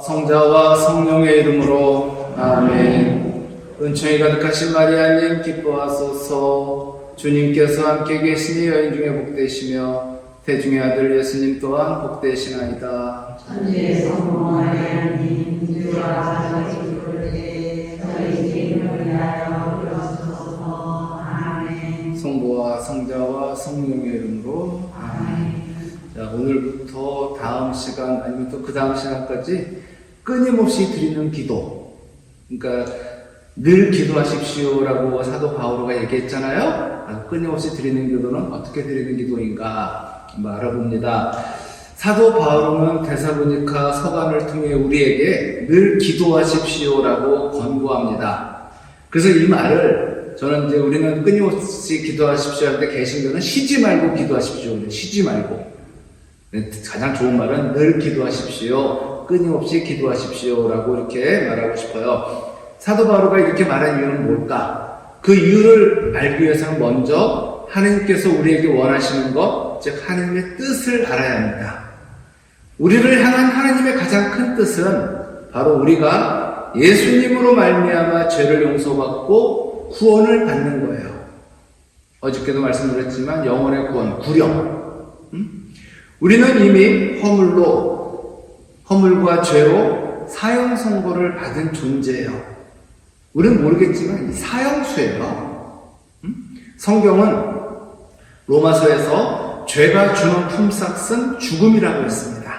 성자와 성령의 이름으로 아멘. 은총이 가득하신 마리아님 기뻐하소서. 주님께서 함께 계시니 여인 중에 복되시며 태중의 아들 예수님 또한 복되시나이다. 천주의 성모 마리아님 주와 저희 부를 때 저희 죄인을 위하여 빌어주소서. 아멘. 성부와 성자와 성령의 이름으로 아멘. 자, 오늘부터 다음 시간 아니면 또 그 다음 시간까지 끊임없이 드리는 기도, 그러니까 늘 기도하십시오라고 사도 바오로가 얘기했잖아요. 끊임없이 드리는 기도는 어떻게 드리는 기도인가 알아봅니다. 사도 바오로는 데살로니가 서간을 통해 우리에게 늘 기도하십시오라고 권고합니다. 그래서 이 말을 저는 이제 우리는 끊임없이 기도하십시오 할 때 개신교는 쉬지 말고 기도하십시오. 쉬지 말고. 가장 좋은 말은 늘 기도하십시오. 끊임없이 기도하십시오라고 이렇게 말하고 싶어요. 사도 바오로가 이렇게 말한 이유는 뭘까? 그 이유를 알기 위해서는 먼저 하나님께서 우리에게 원하시는 것, 즉 하나님의 뜻을 알아야 합니다. 우리를 향한 하나님의 가장 큰 뜻은 바로 우리가 예수님으로 말미암아 죄를 용서받고 구원을 받는 거예요. 어저께도 말씀드렸지만 영혼의 구원, 구령. 우리는 이미 허물과 죄로 사형 선고를 받은 존재예요. 우리는 모르겠지만 사형수예요. 성경은 로마서에서 죄가 주는 품삯은 죽음이라고 했습니다.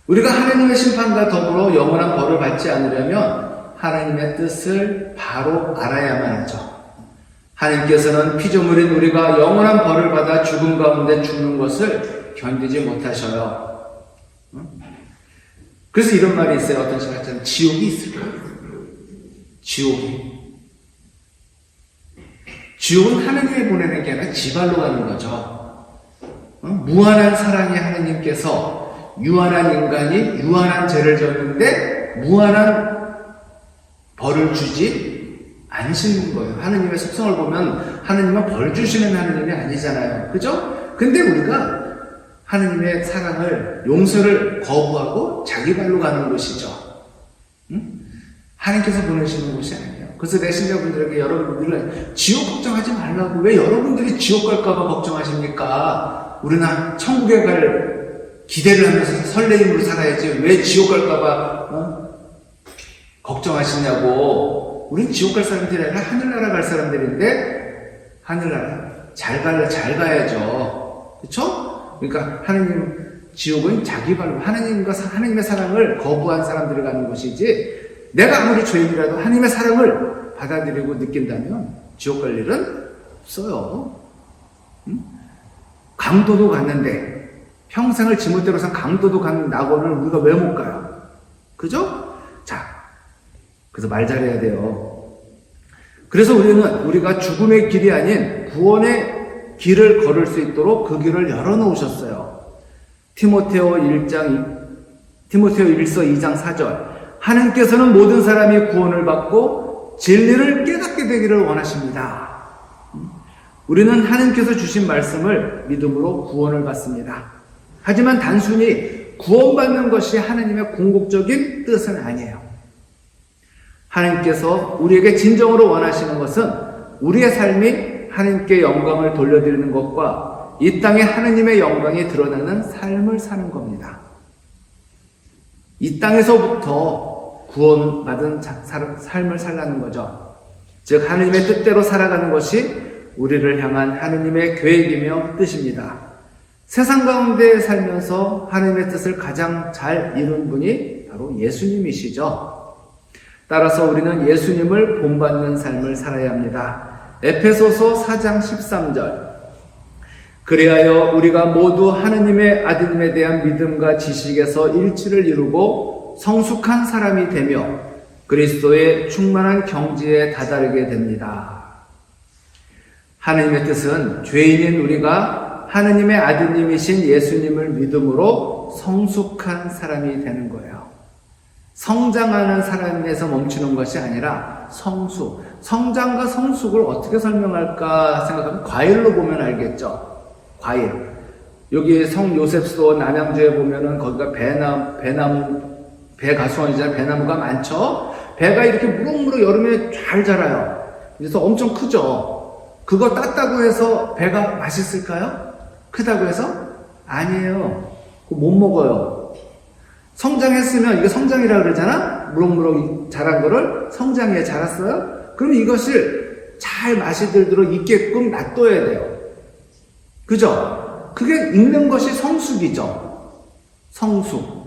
우리가 하나님의 심판과 더불어 영원한 벌을 받지 않으려면 하나님의 뜻을 바로 알아야만 하죠. 하나님께서는 피조물인 우리가 영원한 벌을 받아 죽음 가운데 죽는 것을 견디지 못하셔요. 그래서 이런 말이 있어요. 어떤 시간처럼 지옥이 있을까? 지옥은 하나님이 보내는 게 아니라 지발로 가는 거죠. 무한한 사랑의 하나님께서 유한한 인간이 유한한 죄를 졌는데 무한한 벌을 주지 않으시는 거예요. 하나님의 속성을 보면 하나님은 벌 주시는 하나님이 아니잖아요. 그죠? 근데 우리가 하나님의 사랑을, 용서를 거부하고 자기 발로 가는 것이죠. 하나님께서 보내시는 것이 아니에요. 그래서 내 신자분들에게 여러분들은 지옥 걱정하지 말라고. 왜 여러분들이 지옥 갈까봐 걱정하십니까? 우리는 천국에 갈 기대를 하면서 설레임으로 살아야지. 왜 지옥 갈까봐 걱정하시냐고. 우린 지옥 갈 사람들이 아니라 하늘나라 갈 사람들인데 하늘나라 잘 가야죠. 그렇죠? 그러니까 하나님 지옥은 자기 발로 하나님의 사랑을 거부한 사람들이 가는 곳이지, 내가 아무리 죄인이라도 하나님의 사랑을 받아들이고 느낀다면 지옥 갈 일은 없어요. 강도도 갔는데, 평생을 지멋대로 산 강도도 간 낙원을 우리가 왜 못 가요? 그죠? 자, 그래서 말 잘해야 돼요. 그래서 우리가 죽음의 길이 아닌 구원의 길을 걸을 수 있도록 그 길을 열어놓으셨어요. 디모데오 1서 2장 4절. 하나님께서는 모든 사람이 구원을 받고 진리를 깨닫게 되기를 원하십니다. 우리는 하나님께서 주신 말씀을 믿음으로 구원을 받습니다. 하지만 단순히 구원받는 것이 하나님의 궁극적인 뜻은 아니에요. 하나님께서 우리에게 진정으로 원하시는 것은 우리의 삶이 하나님께 영광을 돌려드리는 것과 이 땅에 하나님의 영광이 드러나는 삶을 사는 겁니다. 이 땅에서부터 구원받은 삶을 살라는 거죠. 즉 하나님의 뜻대로 살아가는 것이 우리를 향한 하나님의 계획이며 뜻입니다. 세상 가운데 살면서 하나님의 뜻을 가장 잘 이룬 분이 바로 예수님이시죠. 따라서 우리는 예수님을 본받는 삶을 살아야 합니다. 에페소서 4장 13절. 그리하여 우리가 모두 하느님의 아들님에 대한 믿음과 지식에서 일치를 이루고 성숙한 사람이 되며 그리스도의 충만한 경지에 다다르게 됩니다. 하느님의 뜻은 죄인인 우리가 하느님의 아드님이신 예수님을 믿음으로 성숙한 사람이 되는 거예요. 성장하는 사람에서 멈추는 것이 아니라 성숙. 성장과 성숙을 어떻게 설명할까 생각하면 과일로 보면 알겠죠. 과일. 여기 성 요셉소 남양주에 보면은 거기가 배나무 배가수원이잖아요. 배나무가 많죠. 배가 이렇게 무럭무럭 여름에 잘 자라요. 그래서 엄청 크죠. 그거 땄다고 해서 배가 맛있을까요? 크다고 해서? 아니에요. 그거 못 먹어요. 성장했으면, 이거 성장이라 그러잖아? 무럭무럭 자란 거를 성장해 자랐어요? 그럼 이것을 잘 맛이 들도록 익게끔 놔둬야 돼요. 그죠? 그게 익는 것이 성숙이죠. 성숙.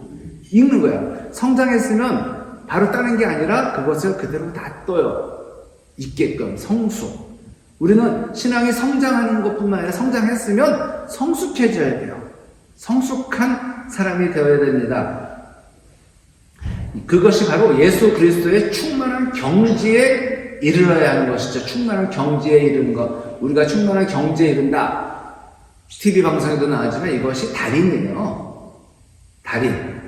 익는 거야. 성장했으면 바로 따는 게 아니라 그것을 그대로 놔둬요. 익게끔. 성숙. 우리는 신앙이 성장하는 것뿐만 아니라 성장했으면 성숙해져야 돼요. 성숙한 사람이 되어야 됩니다. 그것이 바로 예수 그리스도의 충만한 경지에 이르러야 하는 것이죠. 충만한 경지에 이르는 것. 우리가 충만한 경지에 이른다. TV 방송에도 나왔지만 이것이 달인이에요. 달인.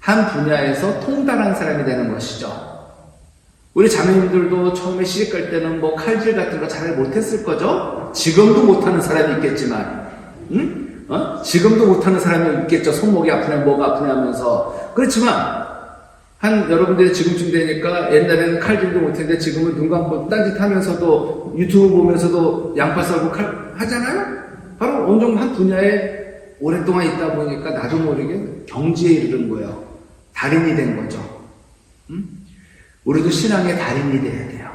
한 분야에서 통달한 사람이 되는 것이죠. 우리 자매님들도 처음에 시집갈 때는 뭐 칼질 같은 거 잘 못했을 거죠? 지금도 못하는 사람이 있겠지만, 응? 지금도 못하는 사람이 있겠죠. 손목이 아프네, 뭐가 아프네 하면서. 그렇지만, 여러분들이 지금쯤 되니까 옛날에는 칼질도 못했는데 지금은 눈 감고 딴짓 하면서도 유튜브 보면서도 양파 썰고 하잖아요? 바로 어느 정도 한 분야에 오랫동안 있다 보니까 나도 모르게 경지에 이르는 거예요. 달인이 된 거죠. 우리도 신앙의 달인이 돼야 돼요.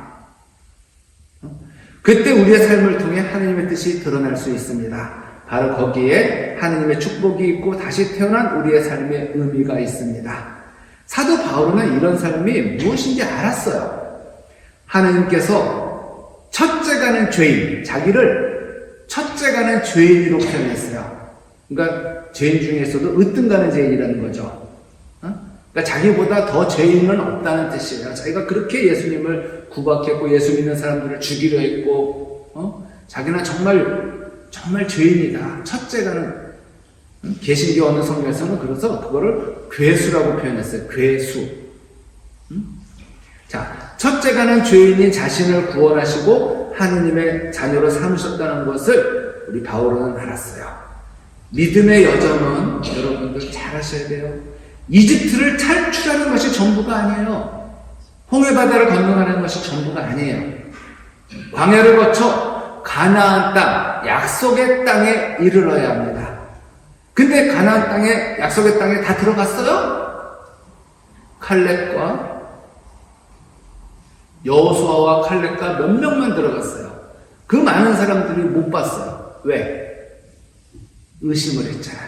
그때 우리의 삶을 통해 하나님의 뜻이 드러날 수 있습니다. 바로 거기에 하나님의 축복이 있고 다시 태어난 우리의 삶의 의미가 있습니다. 사도 바울은 이런 삶이 무엇인지 알았어요. 하나님께서 첫째가는 죄인, 자기를 첫째가는 죄인으로 표현했어요. 그러니까 죄인 중에서도 으뜸가는 죄인이라는 거죠. 그러니까 자기보다 더 죄인은 없다는 뜻이에요. 자기가 그렇게 예수님을 구박했고 예수 믿는 사람들을 죽이려 했고 자기는 정말 죄인이다. 첫째가는 개신교 어느 성경에서는 그래서 그거를 괴수라고 표현했어요. 괴수. 자, 첫째가는 죄인인 자신을 구원하시고 하느님의 자녀로 삼으셨다는 것을 우리 바울은 알았어요. 믿음의 여정은 여러분들 잘 하셔야 돼요. 이집트를 탈출하는 것이 전부가 아니에요. 홍해바다를 건너가는 것이 전부가 아니에요. 광야를 거쳐 가나안 땅, 약속의 땅에 이르러야 합니다. 근데 가나안 땅에, 약속의 땅에 다 들어갔어요? 칼렙과 여호수아와 칼렙과 몇 명만 들어갔어요. 그 많은 사람들이 못 봤어요. 왜? 의심을 했잖아.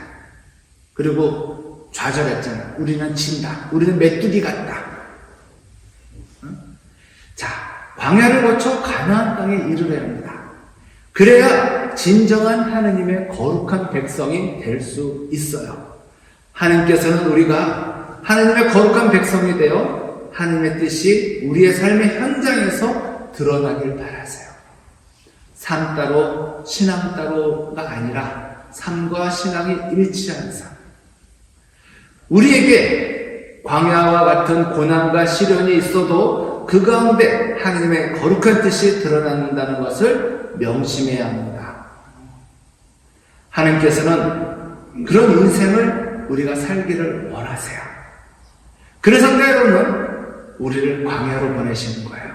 그리고 좌절했잖아. 우리는 진다. 우리는 메뚜기 같다. 자, 광야를 거쳐 가나안 땅에 이르러야 합니다. 그래야 진정한 하느님의 거룩한 백성이 될 수 있어요. 하나님께서는 우리가 하느님의 거룩한 백성이 되어 하느님의 뜻이 우리의 삶의 현장에서 드러나길 바라세요. 삶 따로 신앙 따로가 아니라 삶과 신앙이 일치하는 삶. 우리에게 광야와 같은 고난과 시련이 있어도 그 가운데 하느님의 거룩한 뜻이 드러난다는 것을 명심해야 합니다. 하나님께서는 그런 인생을 우리가 살기를 원하세요. 그래서 때로는 우리를 광야로 보내시는 거예요.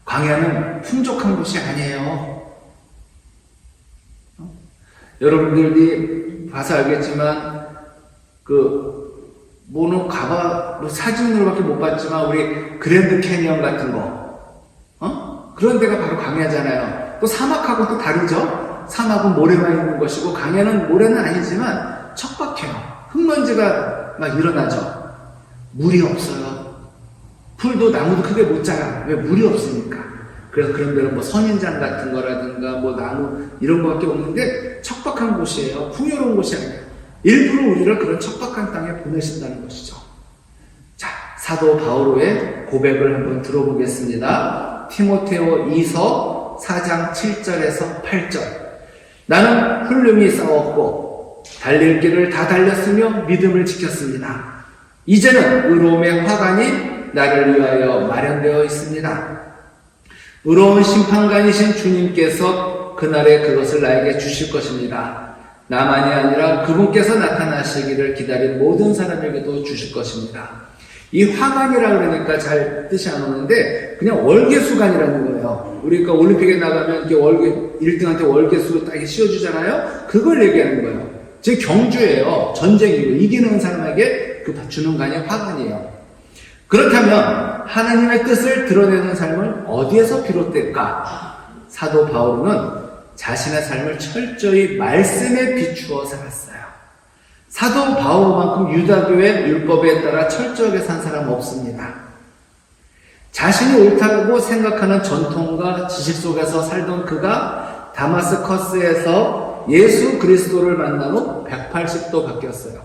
광야는 풍족한 곳이 아니에요. 여러분들이 봐서 알겠지만 사진으로밖에 못 봤지만 우리 그랜드 캐니언 같은 거 그런 데가 바로 광야잖아요. 또 사막하고 또 다르죠. 사막은 모래만 있는 것이고 광야는 모래는 아니지만 척박해요. 흙먼지가 막 일어나죠. 물이 없어요. 풀도 나무도 크게 못 자라. 왜? 물이 없으니까. 그래서 그런 데는 뭐 선인장 같은 거라든가 뭐 나무 이런 거밖에 없는데 척박한 곳이에요. 풍요로운 곳이 아니에요. 일부러 우리를 그런 척박한 땅에 보내신다는 것이죠. 자, 사도 바오로의 고백을 한번 들어보겠습니다. 디모데오 2서 4장 7절에서 8절. 나는 훌륭히 싸웠고 달릴 길을 다 달렸으며 믿음을 지켰습니다. 이제는 의로움의 화관이 나를 위하여 마련되어 있습니다. 의로운 심판관이신 주님께서 그날에 그것을 나에게 주실 것입니다. 나만이 아니라 그분께서 나타나시기를 기다린 모든 사람에게도 주실 것입니다. 이 화관이라 그러니까 잘 뜻이 안 오는데 그냥 월계수관이라는 거예요. 우리가 올림픽에 나가면 이렇게 1등한테 월계수 딱 씌워주잖아요. 그걸 얘기하는 거예요. 즉 경주예요. 전쟁이고 이기는 사람에게 그 주는 관이 화관이에요. 그렇다면 하나님의 뜻을 드러내는 삶은 어디에서 비롯될까? 사도 바울은 자신의 삶을 철저히 말씀에 비추어 살았어요. 사도 바울만큼 유다교의 율법에 따라 철저하게 산 사람 없습니다. 자신이 옳다고 생각하는 전통과 지식 속에서 살던 그가 다마스커스에서 예수 그리스도를 만난 후 180도 바뀌었어요.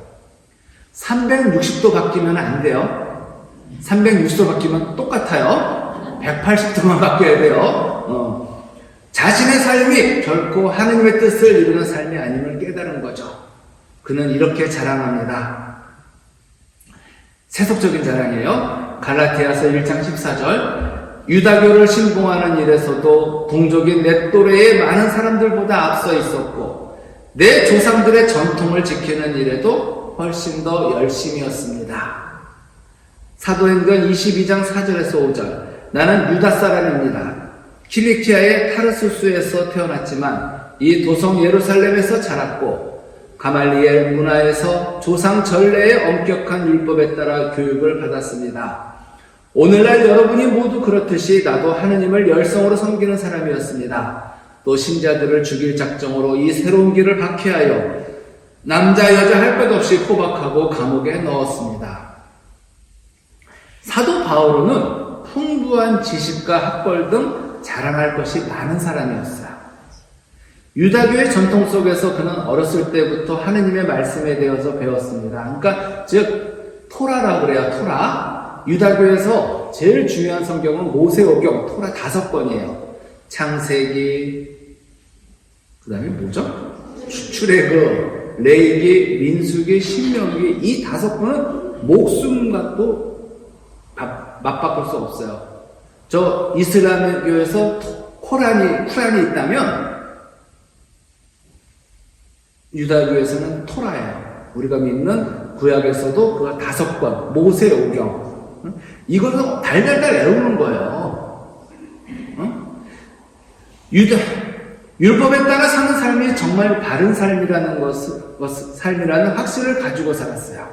360도 바뀌면 안 돼요. 360도 바뀌면 똑같아요. 180도만 바뀌어야 돼요. 자신의 삶이 결코 하느님의 뜻을 이루는 삶이 아님을 깨달은 거죠. 그는 이렇게 자랑합니다. 세속적인 자랑이에요. 갈라디아서 1장 14절 유다교를 신봉하는 일에서도 동족인 내 또래의 많은 사람들보다 앞서 있었고 내 조상들의 전통을 지키는 일에도 훨씬 더 열심이었습니다. 사도행전 22장 4절에서 5절 나는 유다 사람입니다. 킬리키아의 타르수스에서 태어났지만 이 도성 예루살렘에서 자랐고 가말리엘 문화에서 조상 전례의 엄격한 율법에 따라 교육을 받았습니다. 오늘날 여러분이 모두 그렇듯이 나도 하느님을 열성으로 섬기는 사람이었습니다. 또 신자들을 죽일 작정으로 이 새로운 길을 박해하여 남자 여자 할 것 없이 포박하고 감옥에 넣었습니다. 사도 바울은 풍부한 지식과 학벌 등 자랑할 것이 많은 사람이었어요. 유다교의 전통 속에서 그는 어렸을 때부터 하느님의 말씀에 대해서 배웠습니다. 그러니까 즉 토라라고 그래요. 토라. 유다교에서 제일 중요한 성경은 모세오경 토라 5권이에요. 창세기, 그 다음에 뭐죠? 출애굽, 레위기, 민수기, 신명기 이 5권은 목숨과도 맞바꿀 수 없어요. 저 이슬람교에서 쿠란이 있다면 유다교에서는 토라예요. 우리가 믿는 구약에서도 그 5권, 모세오경. 이걸로 달달달 외우는 거예요. 율법에 따라 사는 삶이 정말 바른 삶이라는 삶이라는 확신을 가지고 살았어요.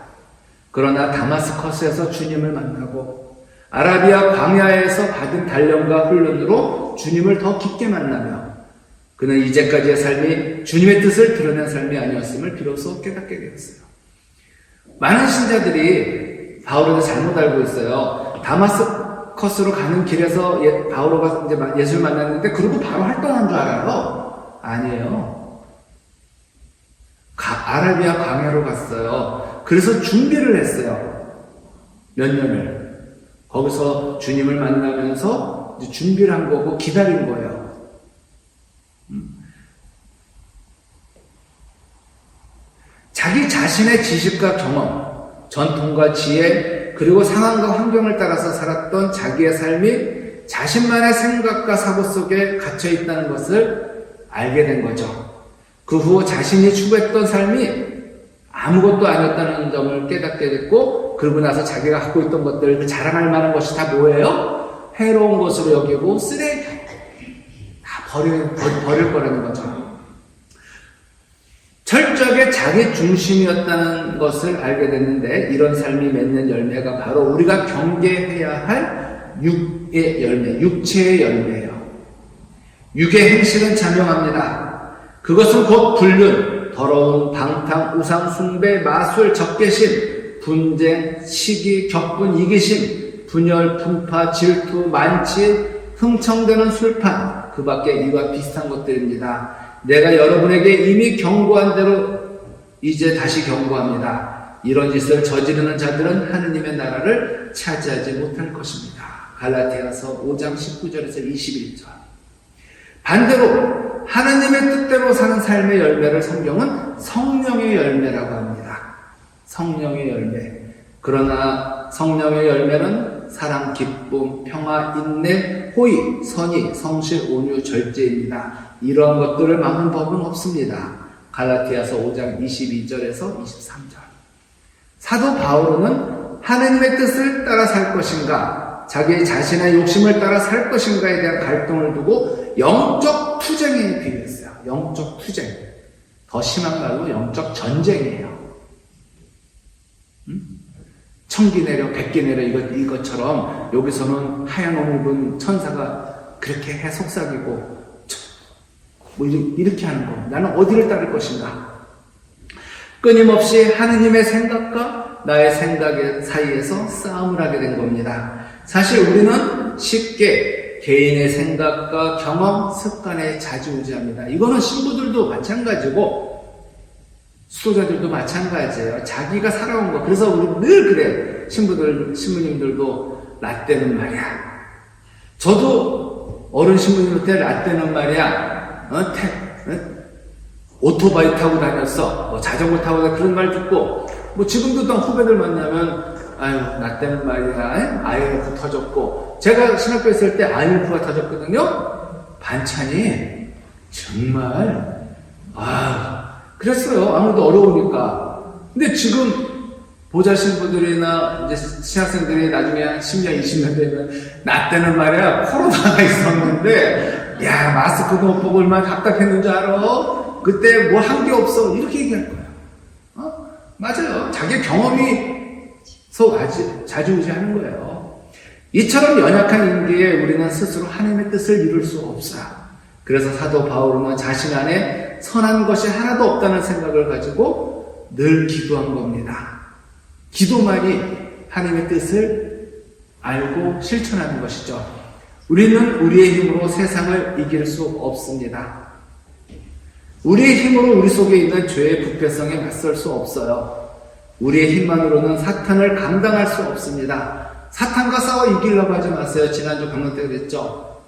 그러나 다마스커스에서 주님을 만나고 아라비아 광야에서 받은 단련과 훈련으로 주님을 더 깊게 만나며 그는 이제까지의 삶이 주님의 뜻을 드러낸 삶이 아니었음을 비로소 깨닫게 되었어요. 많은 신자들이 바울을 잘못 알고 있어요. 다마스커스로 가는 길에서 바울가 이제 예수를 만났는데 그러고 바로 활동한 줄 알아요? 아니에요. 아라비아 광야로 갔어요. 그래서 준비를 했어요. 몇 년을. 거기서 주님을 만나면서 이제 준비를 한 거고 기다린 거예요. 자기 자신의 지식과 경험, 전통과 지혜, 그리고 상황과 환경을 따라서 살았던 자기의 삶이 자신만의 생각과 사고 속에 갇혀 있다는 것을 알게 된 거죠. 그 후 자신이 추구했던 삶이 아무것도 아니었다는 점을 깨닫게 됐고, 그러고 나서 자기가 갖고 있던 것들, 자랑할 만한 것이 다 뭐예요? 해로운 것으로 여기고 쓰레기 다 버릴 거라는 거죠. 철저하게 자기 중심이었다는 것을 알게 됐는데, 이런 삶이 맺는 열매가 바로 우리가 경계해야 할 육의 열매, 육체의 열매예요. 육의 행실은 자명합니다. 그것은 곧 불륜, 더러움, 방탕, 우상 숭배, 마술, 적개심, 분쟁, 시기, 격분, 이기심, 분열, 분파, 질투, 만취, 흥청대는 술판, 그 밖에 이와 비슷한 것들입니다. 내가 여러분에게 이미 경고한 대로 이제 다시 경고합니다. 이런 짓을 저지르는 자들은 하느님의 나라를 차지하지 못할 것입니다. 갈라디아서 5장 19절에서 21절. 반대로 하느님의 뜻대로 사는 삶의 열매를 성경은 성령의 열매라고 합니다. 성령의 열매. 그러나 성령의 열매는 사랑, 기쁨, 평화, 인내, 호의, 선의, 성실, 온유, 절제입니다. 이러한 것들을 막는 법은 없습니다. 갈라디아서 5장 22절에서 23절. 사도 바울은 하느님의 뜻을 따라 살 것인가, 자기 자신의 욕심을 따라 살 것인가에 대한 갈등을 두고 영적 투쟁에 비유했어요. 영적 투쟁. 더 심한 말로 영적 전쟁이에요. 천기 내려 백기 내려 이것처럼 여기서는 하얀 옷 입은 천사가 그렇게 해 속삭이고 뭐 이렇게 하는 거. 나는 어디를 따를 것인가? 끊임없이 하느님의 생각과 나의 생각의 사이에서 싸움을 하게 된 겁니다. 사실 우리는 쉽게 개인의 생각과 경험, 습관에 좌지우지합니다. 이거는 신부들도 마찬가지고 수도자들도 마찬가지예요. 자기가 살아온 거. 그래서 우리 늘 그래. 신부님들도 라떼는 말이야. 저도 어른 신부님 때 라떼는 말이야. 오토바이 타고 다녔어. 뭐 자전거 타고 다녔어. 그런 말 듣고 뭐 지금도 또 후배들 만나면 아유 라떼는 말이야. IMF 터졌고 제가 신학교에 있을 때 IMF가 터졌거든요. 반찬이 정말 그랬어요. 아무래도 어려우니까. 근데 지금 보좌 신부들이나 이제 신학생들이 나중에 한 10년, 20년 되면 나 때는 말이야 코로나가 있었는데 야 마스크도 못 보고 얼마나 답답했는 줄 알아? 그때 뭐 한 게 없어 이렇게 얘기할 거야. 맞아요. 자기 경험이서 좌지우지하는 거예요. 이처럼 연약한 인기에 우리는 스스로 하나님의 뜻을 이룰 수 없어요. 그래서 사도 바울은 자신 안에 선한 것이 하나도 없다는 생각을 가지고 늘 기도한 겁니다. 기도만이 하나님의 뜻을 알고 실천하는 것이죠. 우리는 우리의 힘으로 세상을 이길 수 없습니다. 우리의 힘으로 우리 속에 있는 죄의 부패성에 맞설 수 없어요. 우리의 힘만으로는 사탄을 감당할 수 없습니다. 사탄과 싸워 이기려고 하지 마세요. 지난주 강론 때 그랬죠.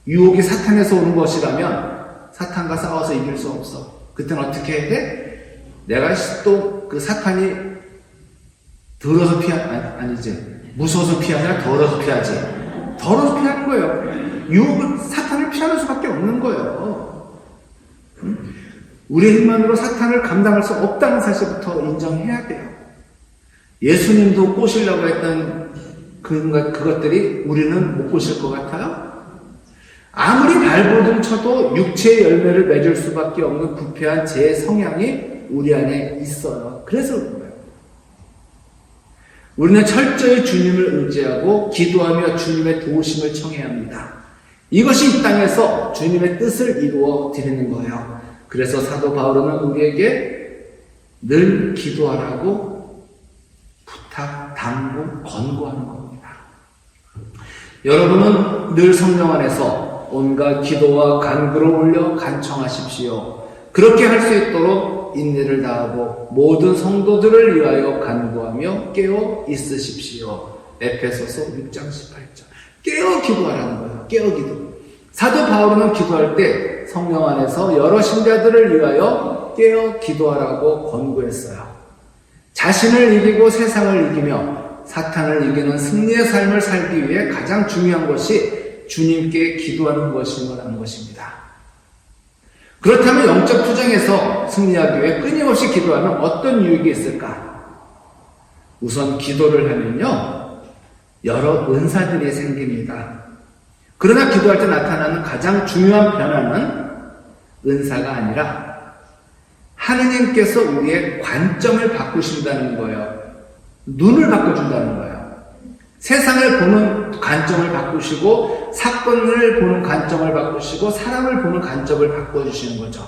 유혹이 사탄에서 오는 것이라면 사탄과 싸워서 이길 수 없어. 그때는 어떻게 해야 돼? 내가 또 그 사탄이 더러서 무서워서 피하냐? 더러서 피하지. 더러서 피하는 거예요. 유혹은 사탄을 피하는 수밖에 없는 거예요. 우리 힘만으로 사탄을 감당할 수 없다는 사실부터 인정해야 돼요. 예수님도 꼬시려고 했던 그것들이 우리는 못 꼬실 것 같아요? 아무리 발버둥 쳐도 육체의 열매를 맺을 수밖에 없는 부패한 제 성향이 우리 안에 있어요. 그래서 그런 거예요. 우리는 철저히 주님을 의지하고 기도하며 주님의 도우심을 청해야 합니다. 이것이 이 땅에서 주님의 뜻을 이루어 드리는 거예요. 그래서 사도 바울은 우리에게 늘 기도하라고 부탁, 당부, 권고하는 겁니다. 여러분은 늘 성령 안에서 온갖 기도와 간구를 올려 간청하십시오. 그렇게 할 수 있도록 인내를 다하고 모든 성도들을 위하여 간구하며 깨어 있으십시오. 에페소서 6장 18절. 깨어 기도하라는 거예요. 깨어 기도. 사도 바울은 기도할 때 성령 안에서 여러 신자들을 위하여 깨어 기도하라고 권고했어요. 자신을 이기고 세상을 이기며 사탄을 이기는 승리의 삶을 살기 위해 가장 중요한 것이 주님께 기도하는 것임을 한 것입니다. 그렇다면 영적 투쟁에서 승리하기 위해 끊임없이 기도하면 어떤 유익이 있을까? 우선 기도를 하면요, 여러 은사들이 생깁니다. 그러나 기도할 때 나타나는 가장 중요한 변화는 은사가 아니라 하느님께서 우리의 관점을 바꾸신다는 거예요. 눈을 바꿔준다는 거예요. 세상을 보는 관점을 바꾸시고 사건을 보는 관점을 바꾸시고 사람을 보는 관점을 바꿔주시는 거죠.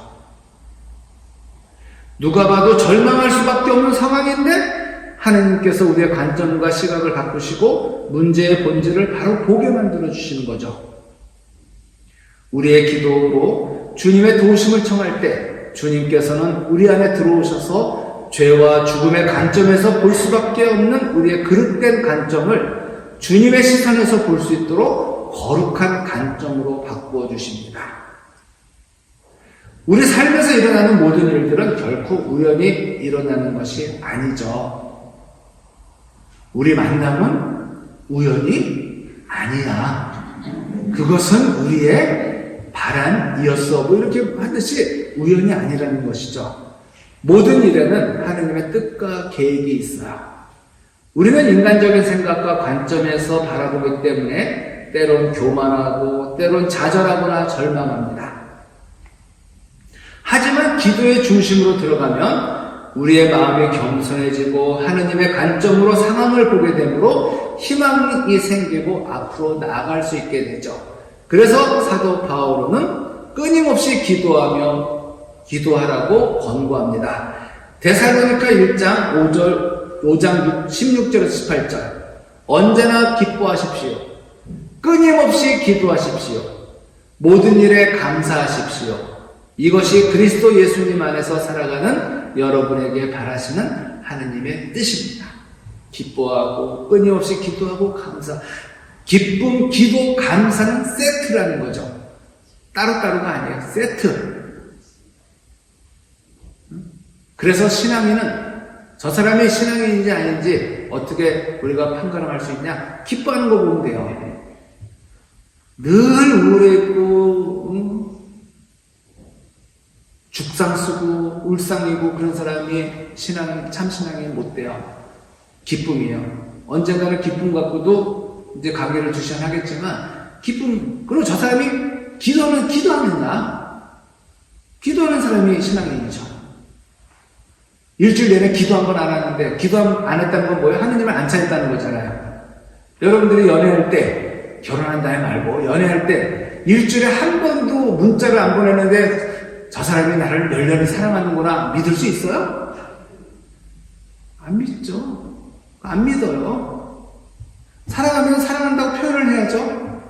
누가 봐도 절망할 수밖에 없는 상황인데 하느님께서 우리의 관점과 시각을 바꾸시고 문제의 본질을 바로 보게 만들어 주시는 거죠. 우리의 기도로 주님의 도우심을 청할 때 주님께서는 우리 안에 들어오셔서 죄와 죽음의 관점에서 볼 수밖에 없는 우리의 그릇된 관점을 주님의 시선에서 볼 수 있도록 거룩한 관점으로 바꾸어 주십니다. 우리 삶에서 일어나는 모든 일들은 결코 우연히 일어나는 것이 아니죠. 우리 만남은 우연이 아니야. 그것은 우리의 바람이었어. 뭐 이렇게 하듯이 우연이 아니라는 것이죠. 모든 일에는 하느님의 뜻과 계획이 있어요. 우리는 인간적인 생각과 관점에서 바라보기 때문에 때론 교만하고 때론 좌절하거나 절망합니다. 하지만 기도의 중심으로 들어가면 우리의 마음이 겸손해지고 하느님의 관점으로 상황을 보게 되므로 희망이 생기고 앞으로 나아갈 수 있게 되죠. 그래서 사도 바울은 끊임없이 기도하라고 권고합니다. 데살로니가 1장 5장 16절에서 18절 언제나 기뻐하십시오. 끊임없이 기도하십시오. 모든 일에 감사하십시오. 이것이 그리스도 예수님 안에서 살아가는 여러분에게 바라시는 하느님의 뜻입니다. 기뻐하고 끊임없이 기도하고 감사. 기쁨, 기도, 감사는 세트라는 거죠. 따로따로가 아니에요. 세트. 그래서 신앙인은 저 사람이 신앙인인지 아닌지 어떻게 우리가 판가름할 수 있냐? 기뻐하는 거 보면 돼요. 늘 우울했고 죽상 쓰고 울상이고 그런 사람이 참 신앙이 못 돼요. 기쁨이에요. 언젠가는 기쁨 갖고도 이제 가게를 주시하겠지만 기쁨. 그리고 저 사람이 기도하느냐? 기도하는 사람이 신앙인이죠. 일주일 내내 기도 한 번 안 하는데 기도 안 했다는 건 뭐예요? 하느님을 안 찾았다는 거잖아요. 여러분들이 연애할 때 결혼한다 해 말고 연애할 때 일주일에 한 번도 문자를 안 보내는데 저 사람이 나를 열렬히 사랑하는구나 믿을 수 있어요? 안 믿죠. 안 믿어요. 사랑하면 사랑한다고 표현을 해야죠.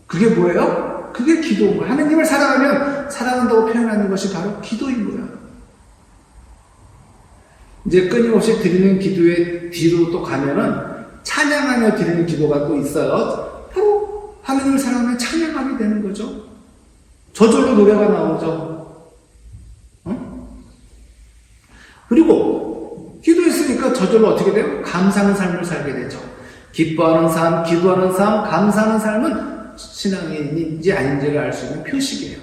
그게 뭐예요? 그게 기도인 거예요. 하느님을 사랑하면 사랑한다고 표현하는 것이 바로 기도인 거예요. 이제 끊임없이 드리는 기도의 뒤로 또 가면은 찬양하며 드리는 기도가 또 있어요. 바로 하느님을 사랑하면 찬양하게 되는 거죠. 저절로 노래가 나오죠. 그리고 기도했으니까 저절로 어떻게 돼요? 감사하는 삶을 살게 되죠. 기뻐하는 삶, 기도하는 삶, 감사하는 삶은 신앙인인지 아닌지를 알 수 있는 표식이에요.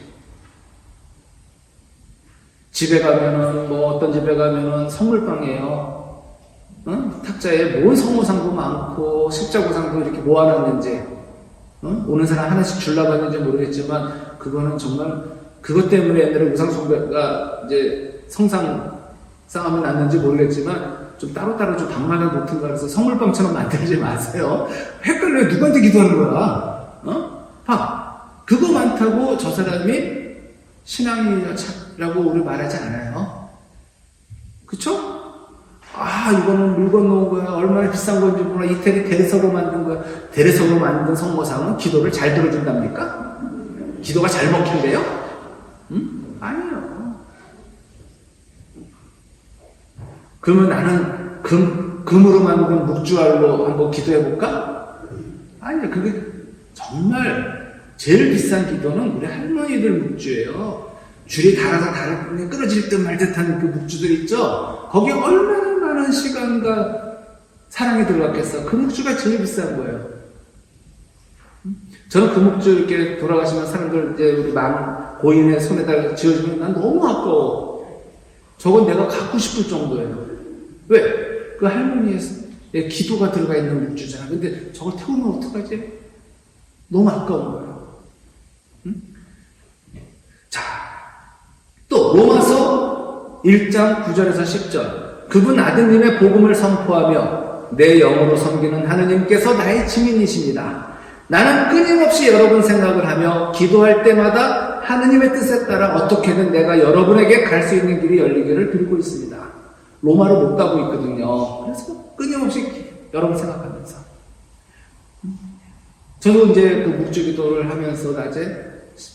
집에 가면은 어떤 집에 가면은 선물방이에요. 탁자에 뭔 성모상도 많고 십자고상도 이렇게 모아놨는지 오는 사람 하나씩 주려고 했는지 모르겠지만 그거는 정말 그것 때문에 옛날에 우상숭배가 이제 성상 싸움이 났는지 모르겠지만 좀 따로따로 좀 방마다 놓든가 그래서 선물방처럼 만들지 마세요. 헷갈려요. 누구한테 기도하는 거야? 그거 많다고 저 사람이 신앙이라고 우리 말하지 않아요. 그쵸? 이거는 물건 놓은 거야. 얼마나 비싼 건지 몰라. 이태리 대리석으로 만든 거야. 대리석으로 만든 성모상은 기도를 잘 들어준답니까? 기도가 잘 먹힌대요? 아니에요. 그러면 나는 금으로 만든 묵주알로 한번 기도해볼까? 아니야. 그게 정말 제일 비싼 기도는 우리 할머니들 묵주예요. 줄이 달아서 끊어질 듯 말 듯한 그 묵주들 있죠? 거기에 얼마나 많은 시간과 사랑이 들어갔겠어. 그 묵주가 제일 비싼 거예요. 저는 그 묵주 이렇게 돌아가시면 사람들 이제 우리 고인의 손에다가 지어주면 난 너무 아까워. 저건 내가 갖고 싶을 정도예요. 왜? 그 할머니의 기도가 들어가 있는 묵주잖아. 근데 저걸 태우면 어떡하지? 너무 아까운 거예요. 자, 또 로마서 1장 9절에서 10절 그분 아드님의 복음을 선포하며 내 영으로 섬기는 하느님께서 나의 증인이십니다. 나는 끊임없이 여러분 생각을 하며 기도할 때마다 하느님의 뜻에 따라 어떻게든 내가 여러분에게 갈 수 있는 길이 열리기를 빌고 있습니다. 로마로 못 가고 있거든요. 그래서 끊임없이 여러분 생각하면서 저도 이제 그 묵주 기도를 하면서 낮에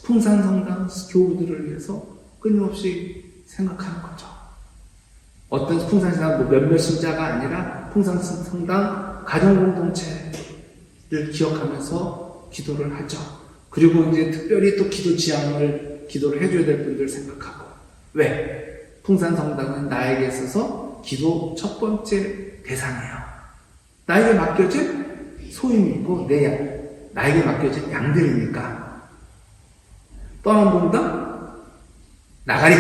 풍산성당 교우들을 위해서 끊임없이 생각하는 거죠. 어떤 풍산성당 몇몇 신자가 아니라 풍산성당 가정공동체를 기억하면서 기도를 하죠. 그리고 이제 특별히 또 기도를 해줘야 될 분들 생각하고. 왜? 풍산성당은 나에게 있어서 기도 첫 번째 대상이에요. 나에게 맡겨진 소임이고 나에게 맡겨진 양들이니까. 떠난 본당? 나가리.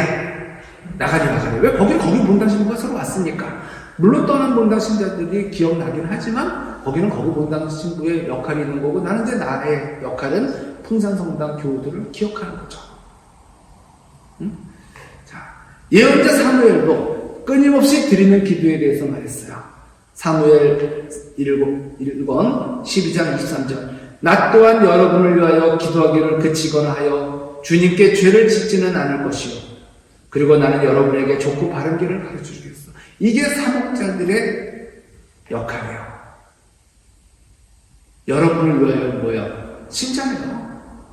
왜? 거기 본당 신부가 서로 왔으니까. 물론 떠난 본당 신자들이 기억나긴 하지만 거기는 거기 본당 신부의 역할이 있는 거고 나는 이제 나의 역할은 풍산성당 교우들을 기억하는 거죠. 자, 예언자 사무엘도 끊임없이 드리는 기도에 대해서 말했어요. 사무엘 1권 12장 23절 나 또한 여러분을 위하여 기도하기를 그치거나 하여 주님께 죄를 짓지는 않을 것이요 그리고 나는 여러분에게 좋고 바른 길을 가르쳐주겠어. 이게 사목자들의 역할이에요. 여러분을 위하여 뭐예요? 신자예요.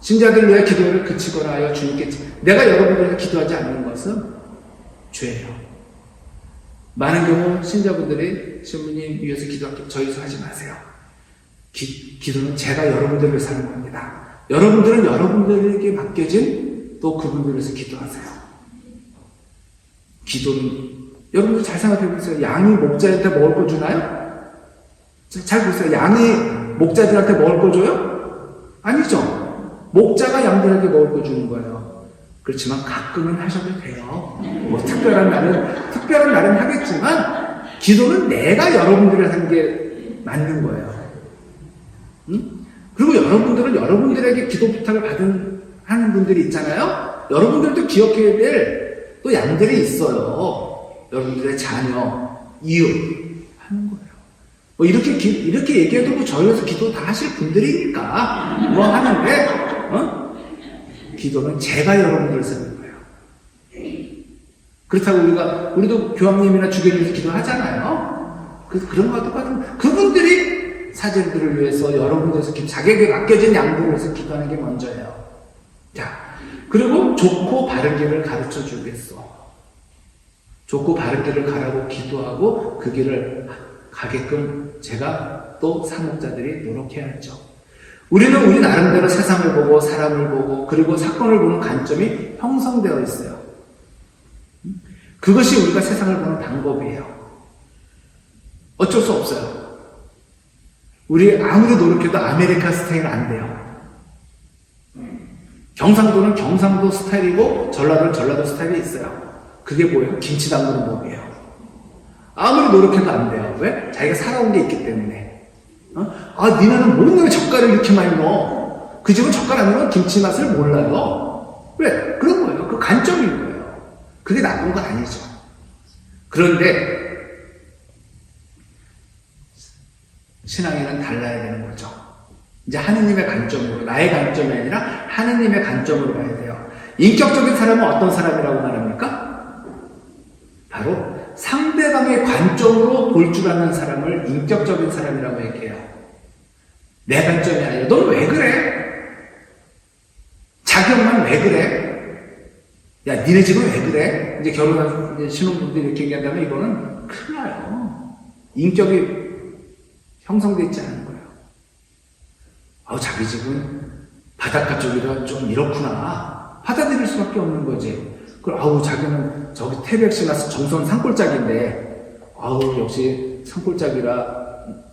신자들을 위해 기도를 그치거나 하여 주님께 내가 여러분을 기도하지 않는 것은 죄예요. 많은 경우 신자분들이 신부님 위해서 기도할게요. 저희서 하지 마세요. 기도는 제가 여러분들을 위해서 하는 겁니다. 여러분들은 여러분들에게 맡겨진 또 그분들을 위해서 기도하세요. 기도는 여러분들 잘 생각해 보세요. 양이 목자한테 먹을 거 주나요? 잘 보세요. 양이 목자들한테 먹을 거 줘요? 아니죠. 목자가 양들에게 먹을 거 주는 거예요. 그렇지만 가끔은 하셔도 돼요. 뭐 특별한 날은 하겠지만 기도는 내가 여러분들을 한 게 맞는 거예요. 그리고 여러분들은 여러분들에게 기도 부탁을 하는 분들이 있잖아요. 여러분들도 기억해야 될 또 양들이 있어요. 여러분들의 자녀, 이웃 하는 거예요. 뭐 이렇게 얘기해도 뭐 저희에서 기도 다 하실 분들이니까 뭐 하는데 기도는 제가 여러분들을 쓰는 거예요. 그렇다고 우리도 교황님이나 주교님께서 기도하잖아요. 그런 것과 똑같은 그분들이 사제들을 위해서 여러분들에서 자기에게 맡겨진 양들을 위해서 기도하는 게 먼저예요. 자, 그리고 좋고 바른 길을 가르쳐 주겠어. 좋고 바른 길을 가라고 기도하고 그 길을 가게끔 제가 또 사목자들이 노력해야죠. 우리는 우리 나름대로 세상을 보고 사람을 보고 그리고 사건을 보는 관점이 형성되어 있어요. 그것이 우리가 세상을 보는 방법이에요. 어쩔 수 없어요. 우리 아무리 노력해도 아메리카 스타일은 안 돼요. 경상도는 경상도 스타일이고 전라도는 전라도 스타일이 있어요. 그게 뭐예요? 김치 담그는 법이에요. 아무리 노력해도 안 돼요. 왜? 자기가 살아온 게 있기 때문에. 니네는 뭔 놈의 젓갈을 이렇게 많이 넣어? 그 집은 젓갈 안 넣으면 김치 맛을 몰라요. 왜? 그런 거예요. 그 관점인 거예요. 그게 나쁜 건 아니죠. 그런데 신앙에는 달라야 되는 거죠. 이제 하느님의 관점으로, 나의 관점이 아니라 하느님의 관점으로 봐야 돼요. 인격적인 사람은 어떤 사람이라고 말합니까? 바로 상대방의 관점으로 볼 줄 아는 사람을 인격적인 사람이라고 얘기해요. 내 관점이 아니라 넌 왜 그래? 자기 엄마는 왜 그래? 야, 니네 집은 왜 그래? 이제 결혼한 신혼분들이 이렇게 얘기한다면 이거는 큰일 나요. 인격이 형성되어 있지 않은 거예요. 자기 집은 바닷가 쪽이라 좀 이렇구나. 받아들일 수밖에 없는 거지. 자기는 저기 태백시 가서 정선 산골짜기인데, 역시 산골짜기라,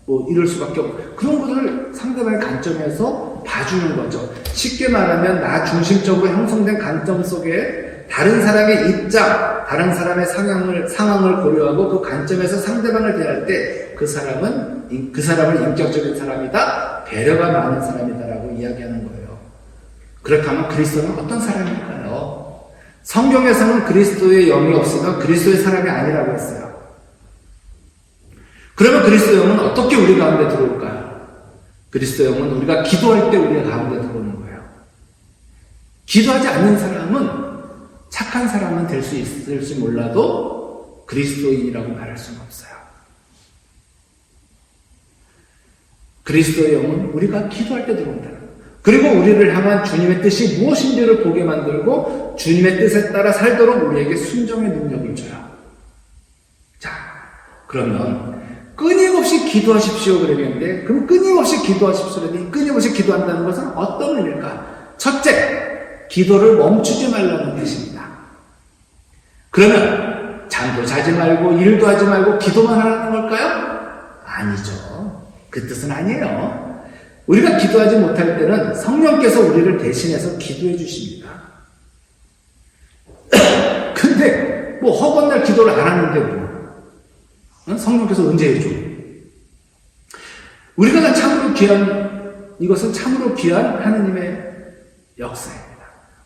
뭐 이럴 수밖에 없고. 그런 것을 상대방의 관점에서 봐주는 거죠. 쉽게 말하면 나 중심적으로 형성된 관점 속에 다른 사람의 입장, 다른 사람의 상황을 고려하고 그 관점에서 상대방을 대할 때 그 사람을 인격적인 사람이다, 배려가 많은 사람이다라고 이야기하는 거예요. 그렇다면 그리스도는 어떤 사람일까요? 성경에서는 그리스도의 영이 없으면 그리스도의 사람이 아니라고 했어요. 그러면 그리스도의 영은 어떻게 우리 가운데 들어올까요? 그리스도의 영은 우리가 기도할 때 우리 가운데 들어오는 거예요. 기도하지 않는 사람은 착한 사람은 될 수 있을지 몰라도 그리스도인이라고 말할 수는 없어요. 그리스도의 영은 우리가 기도할 때 들어온다. 그리고 우리를 향한 주님의 뜻이 무엇인지를 보게 만들고 주님의 뜻에 따라 살도록 우리에게 순종의 능력을 줘요. 자, 그러면 끊임없이 기도하십시오 그러는데, 그럼 끊임없이 기도하십시오라니 끊임없이 기도한다는 것은 어떤 의미일까? 첫째, 기도를 멈추지 말라는 뜻입니다. 그러면 잠도 자지 말고 일도 하지 말고 기도만 하라는 걸까요? 아니죠. 그 뜻은 아니에요. 우리가 기도하지 못할 때는 성령께서 우리를 대신해서 기도해 주십니다. 근데 뭐 허건날 기도를 안 하는데 뭐 성령께서 은혜해 줘. 우리가 참으로 이것은 참으로 귀한 하느님의 역사입니다.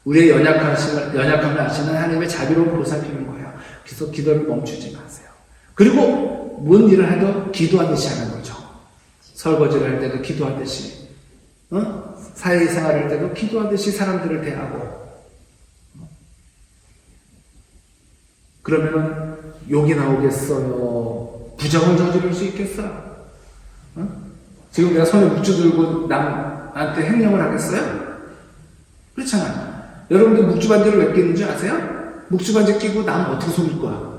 우리의 연약함을 아시는 하나님의 자비로운 보살핌인 거예요. 그래서 기도를 멈추지 마세요. 그리고 뭔 일을 해도 기도하듯이 하는 거죠. 설거지를 할 때도 기도하듯이, 사회생활을 할 때도 기도하듯이 사람들을 대하고. 그러면은 욕이 나오겠어요? 부정을 저지를 수 있겠어요? 지금 내가 손에 묵주 들고 남한테 행령을 하겠어요? 그렇잖아요. 여러분들 묵주반지를 왜 끼는 줄 아세요? 묵주반지 끼고 남 어떻게 속일 거야?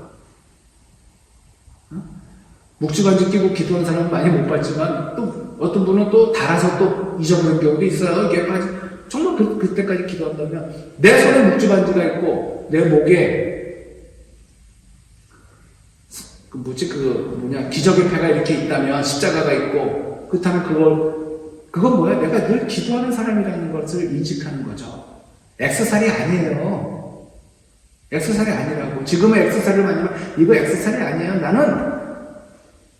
묵주반지 끼고 기도하는 사람은 많이 못 봤지만 또 어떤 분은 또 달아서 또 잊어버린 경우도 있어요. 이게 정말 그때까지 기도한다면 내 손에 묵주반지가 있고 내 목에 기적의 패가 이렇게 있다면 십자가가 있고 그렇다면 그건 뭐야? 내가 늘 기도하는 사람이라는 것을 인식하는 거죠. 액세서리 아니에요. 액세서리 아니라고. 지금의 액세서리를 만들면 이거 액세서리 아니에요. 나는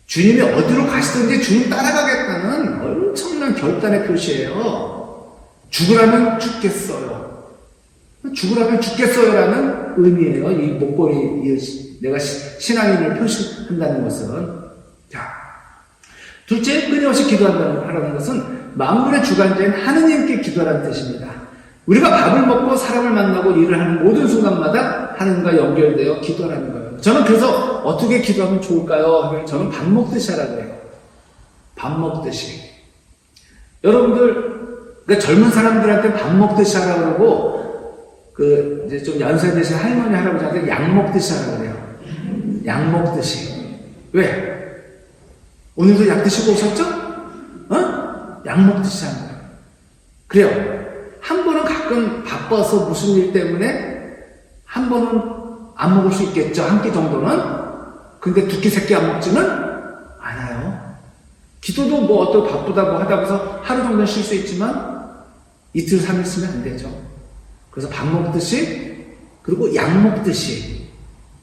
주님이 어디로 가시든지 주님 따라가겠다는 엄청난 결단의 표시예요. 죽으라면 죽겠어요. 죽으라면 죽겠어요라는 의미예요. 이 목걸이, 내가 신앙인을 표시한다는 것은. 자, 둘째, 끊임없이 기도하라는 것은 만물의 주관자인 하느님께 기도하라는 뜻입니다. 우리가 밥을 먹고 사람을 만나고 일을 하는 모든 순간마다 하느님과 연결되어 기도하라는 거예요. 저는 그래서 어떻게 기도하면 좋을까요? 저는 밥 먹듯이 하라고 해요. 밥 먹듯이. 여러분들, 그러니까 젊은 사람들한테 밥 먹듯이 하라고 그러고, 이제 좀 연세 드신 할머니, 할아버지한테 약 먹듯이 하라고 그래요. 약 먹듯이. 왜? 오늘도 약 드시고 오셨죠? 약 먹듯이 하는 거예요. 그래요. 한 번은 가끔 바빠서 무슨 일 때문에 한 번은 안 먹을 수 있겠죠. 한 끼 정도는. 근데 두 끼, 세 끼 안 먹지는 않아요. 기도도 뭐 어떤 바쁘다 뭐 하다 해서 하루 정도는 쉴 수 있지만 이틀, 3일 쓰면 안 되죠. 그래서 밥 먹듯이 그리고 약 먹듯이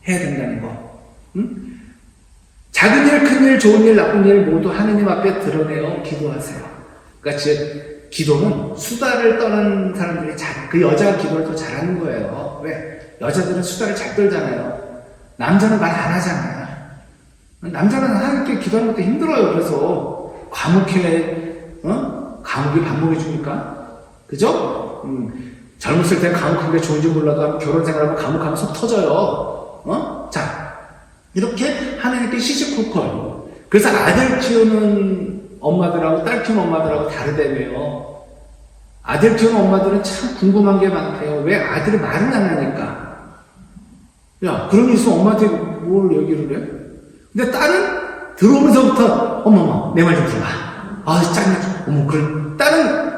해야 된다는 거. 작은 일, 큰 일, 좋은 일, 나쁜 일 모두 하느님 앞에 드러내어 기도하세요. 그러니까 기도는 수다를 떠는 사람들이 그 여자가 기도를 더 잘하는 거예요. 왜? 여자들은 수다를 잘 떨잖아요. 남자는 말 안 하잖아요. 남자는 하나님께 기도하는 것도 힘들어요. 그래서 감옥이 밥 먹여주니까. 그죠? 젊었을 때 감옥한 게 좋은지 몰라도 결혼 생활하면 감옥하면 속 터져요. 자, 이렇게 하나님께 시시콜콜. 그래서 아들 키우는 엄마들하고 딸 키우는 엄마들하고 다르다며요. 아들 키우는 엄마들은 참 궁금한 게 많대요. 왜 아들이 말을 안 하니까. 야, 그런 일 있으면 엄마한테 뭘 얘기를 해? 근데 딸은 들어오면서부터 어머머 내 말 좀 들어봐. 짱나. 어머, 그럼 딸은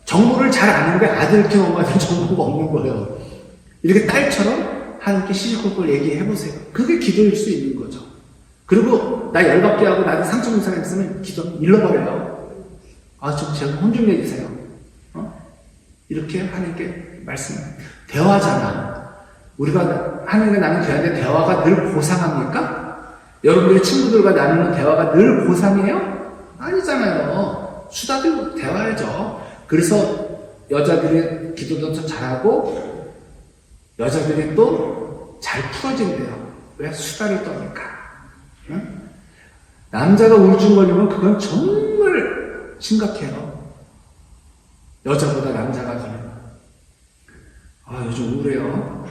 정보를 잘 아는데 아들 키우는 엄마들은 정보가 없는 거예요. 이렇게 딸처럼 하나님께 시시콜콜 얘기해보세요. 그게 기도일 수 있는 거죠. 그리고 나 열받게 하고 나한테 상처 준 사람 있으면 기도 잃어버려요. 좀 제가 혼 좀 내주세요. 이렇게 하나님께 말씀해요. 대화잖아. 하나님과 나는 대화인데 대화가 늘 고상합니까? 여러분들이 친구들과 나누는 대화가 늘 고상해요? 아니잖아요. 수다도 대화야죠. 그래서 여자들의 기도도 더 잘하고 여자들이 또 잘 풀어진대요. 왜? 수다를 떠니까. 응? 남자가 우울증 걸리면 그건 정말 심각해요. 여자보다 남자가 걸리면. 요즘 우울해요.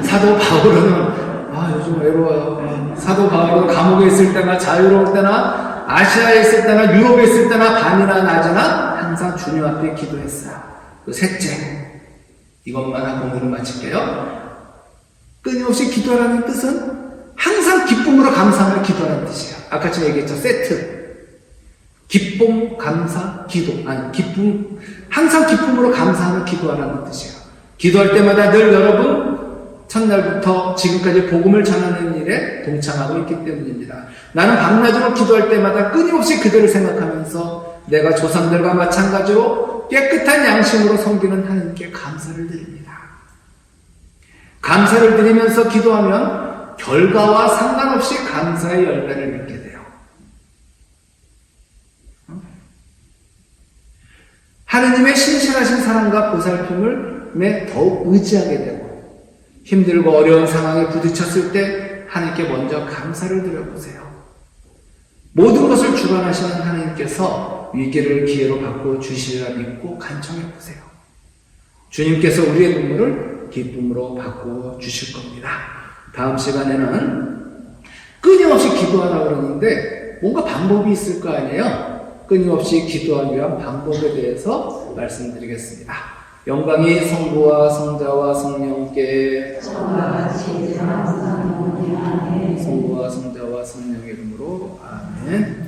사도 바울은 요즘 외로워요. 사도 바울은 감옥에 있을 때나 자유로울 때나 아시아에 있을 때나 유럽에 있을 때나 밤이나 낮이나 항상 주님 앞에 기도했어요. 셋째, 이것만 하고 오늘을 마칠게요. 끊임없이 기도하라는 뜻은 항상 기쁨으로 감사하며 기도하는 뜻이에요. 아까 제가 얘기했죠. 세트. 기쁨, 감사, 기도. 항상 기쁨으로 감사하며 기도하라는 뜻이에요. 기도할 때마다 늘 여러분, 첫날부터 지금까지 복음을 전하는 일에 동참하고 있기 때문입니다. 나는 밤낮으로 기도할 때마다 끊임없이 그들을 생각하면서 내가 조상들과 마찬가지로 깨끗한 양심으로 섬기는 하나님께 감사를 드립니다. 감사를 드리면서 기도하면 결과와 상관없이 감사의 열매를 맺게 돼요. 하느님의 신실하신 사랑과 보살핌을 더욱 의지하게 되고, 힘들고 어려운 상황에 부딪혔을 때 하나님께 먼저 감사를 드려보세요. 모든 것을 주관하시는 하나님께서 위기를 기회로 바꿔 주시리라 믿고 간청해 보세요. 주님께서 우리의 눈물을 기쁨으로 바꿔 주실 겁니다. 다음 시간에는 끊임없이 기도하라 그러는데 뭔가 방법이 있을 거 아니에요? 끊임없이 기도하기 위한 방법에 대해서 말씀드리겠습니다. 영광이 성부와 성자와 성령께 성부와 성자와 성령의 이름으로 아멘.